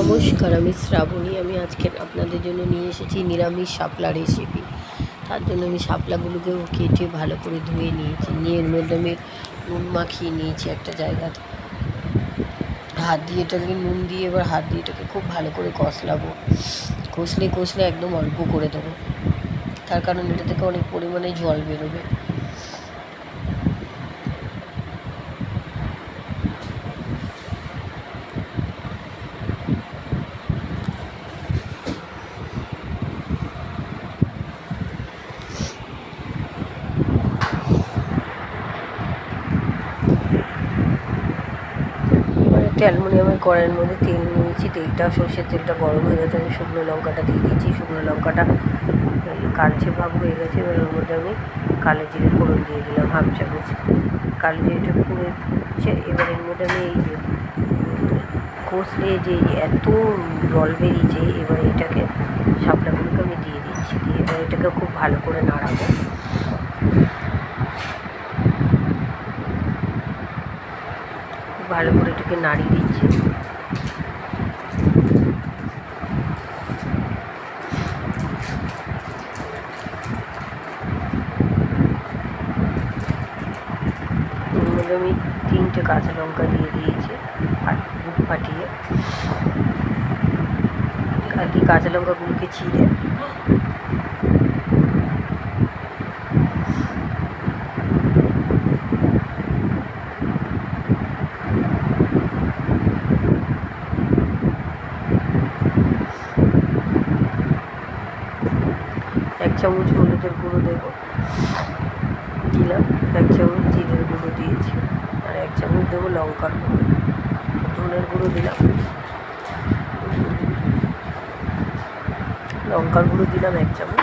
নমস্কার, আমি শ্রাবণী। আমি আজকে আপনাদের জন্য নিয়ে এসেছি নিরামিষ শাপলা রেসিপি। তার জন্য আমি শাপলাগুলোকেও কেটে ভালো করে ধুয়ে নিয়েছি। নিয়ে এর মধ্যে আমি নুন মাখিয়ে নিয়েছি একটা জায়গাতে। হাত দিয়ে এটাকে নুন দিয়ে এবার হাত দিয়ে এটাকে খুব ভালো করে কষলাবো। কষলে একদম অল্প করে দেবো, তার কারণ এটা থেকে অনেক পরিমাণে জল বেরোবে। একটা অ্যালুমিনিয়ামের কড়াইয়ের মধ্যে তেল নিয়েছি। সর্ষের তেলটা গরম হয়ে গেছে। আমি শুকনো লঙ্কাটা দিয়ে দিয়েছি। শুকনো লঙ্কাটা কালচে ভাব হয়ে গেছে। এবার ওর মধ্যে আমি কালো জিরে ফোড়ন দিয়ে দিলাম হাফ চামচ। কালো জিরেটা ফুটছে। এবার এর মধ্যে আমি এই যে কষলে যে এত জল বেরিয়েছে, এবার এটাকে শাপলাগুলোকে আমি দিয়ে দিচ্ছি। দিয়ে এবার এটাকে খুব ভালো করে নাড়াবো। খুব ভালো করে এটাকে নাড়িয়ে দিচ্ছি। এর মধ্যে আমি 3টে কাঁচা লঙ্কা দিয়ে দিয়েছি বুক ফাটিয়ে। আর কি কাঁচা লঙ্কাগুলোকে ছিঁড়ে এক চামচ হলুদের গুঁড়ো দেবো, দিলাম। এক চামচ জিরের গুঁড়ো দিয়েছি। আর এক চামচ দেবো লঙ্কার গুঁড়ো, ধনের গুঁড়ো দিলাম, লঙ্কার গুঁড়ো দিলাম এক চামচ।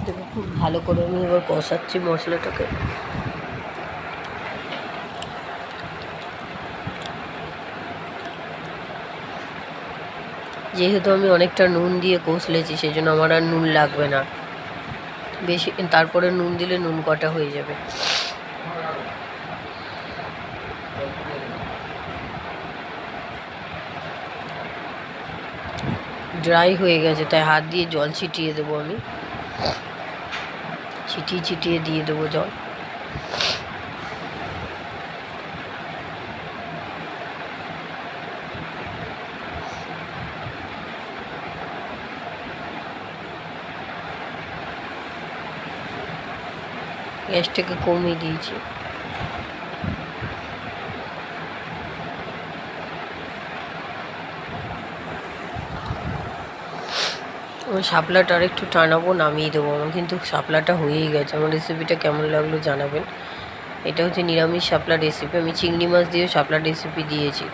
দেখো খুব ভালো করে আমি এবার কষাচ্ছি মশলাটাকে। যেহেতু আমি অনেকটা নুন দিয়ে কষলেছি, সেই জন্য আমার আর নুন লাগবে না বেশি। তারপরে নুন দিলে নুন কটা হয়ে যাবে। ড্রাই হয়ে গেছে, তাই হাত দিয়ে জল ছিটিয়ে দেবো। আমি ছিটিয়ে দিয়ে দেবো জল। গ্যাসটাকে কমিয়ে দিয়েছি। আমার শাপলাটা আর একটু টানাবো, নামিয়ে দেবো। আমার কিন্তু শাপলাটা হয়েই গেছে। আমার রেসিপিটা কেমন লাগলো জানাবেন। এটা হচ্ছে নিরামিষ শাপলা রেসিপি। আমি চিংড়ি মাছ দিয়ে শাপলা রেসিপি দিয়েছি।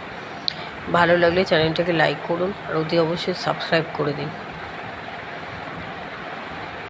ভালো লাগলে চ্যানেলটাকে লাইক করুন আর অতি অবশ্যই সাবস্ক্রাইব করে দিন।